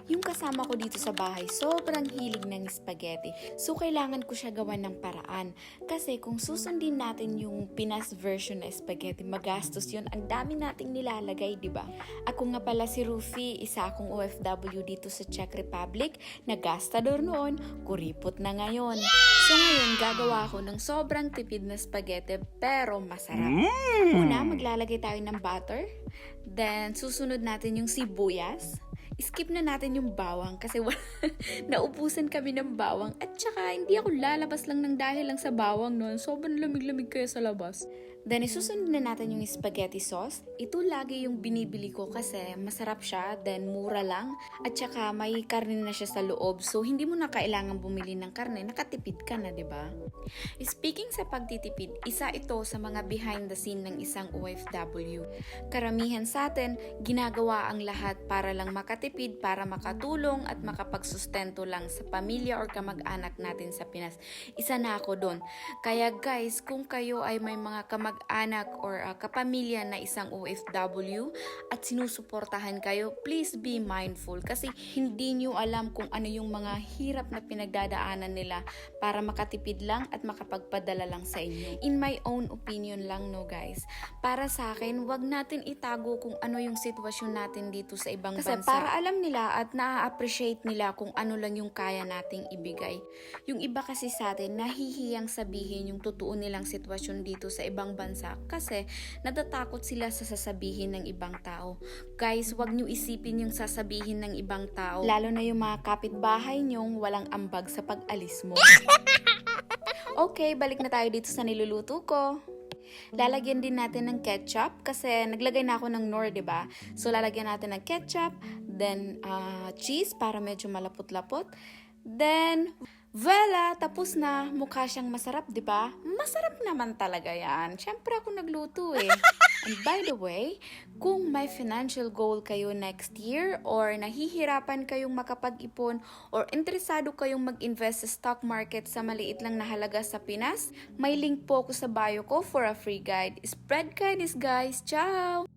Yung kasama ko dito sa bahay, sobrang hilig ng spaghetti. So, kailangan ko siya gawan ng paraan. Kasi kung susundin natin yung Pinas version na spaghetti, magastos yun. Ang dami nating nilalagay, di ba? Ako nga pala si Rufi, isa akong OFW dito sa Czech Republic. Nagastador noon, kuripot na ngayon. So ngayon, gagawa ako ng sobrang tipid na spaghetti pero masarap. Una, maglalagay tayo ng butter. Then, susunod natin yung sibuyas. Skip na natin yung bawang kasi naubusan kami ng bawang. At saka, hindi ako lalabas lang ng dahil lang sa bawang noon. Sobrang lamig-lamig kaya sa labas. Then, isusunod na natin yung spaghetti sauce. Ito lagi yung binibili ko kasi masarap siya, then mura lang. At saka, may karne na siya sa loob. So, hindi mo na kailangan bumili ng karne. Nakatipid ka na, di ba? Speaking sa pagtitipid, isa ito sa mga behind the scene ng isang OFW. Karamihan sa atin, ginagawa ang lahat para lang makatipid, para makatulong at makapagsustento lang sa pamilya or kamag-anak natin sa Pinas. Isa na ako doon. Kaya guys, kung kayo ay may mga kamag-anak or kapamilya na isang OFW at sinusuportahan kayo, please be mindful kasi hindi nyo alam kung ano yung mga hirap na pinagdadaanan nila para makatipid lang at makapagpadala lang sa inyo. In my own opinion lang, no guys. Para sa akin, wag natin itago kung ano yung sitwasyon natin dito sa ibang bansa. Kasi para alam nila at na-appreciate nila kung ano lang yung kaya nating ibigay. Yung iba kasi sa atin, nahihiyang sabihin yung totoo nilang sitwasyon dito sa ibang bansa kasi natatakot sila sa sasabihin ng ibang tao. Guys, wag nyo isipin yung sasabihin ng ibang tao. Lalo na yung mga kapitbahay nyong walang ambag sa pag-alis mo. Okay, balik na tayo dito sa niluluto ko. Lalagyan din natin ng ketchup kasi naglagay na ako ng Knorr, 'di ba? So lalagyan natin ng ketchup, then cheese para medyo malapot-lapot. Then voila, tapos na. Mukha siyang masarap, 'di ba? Masarap naman talaga 'yan. Syempre ako nagluto eh. And by the way, kung may financial goal kayo next year or nahihirapan kayong makapag-ipon or interesado kayong mag-invest sa stock market sa maliit lang na halaga sa Pinas, may link po ako sa bio ko for a free guide. Spread kindness guys! Ciao!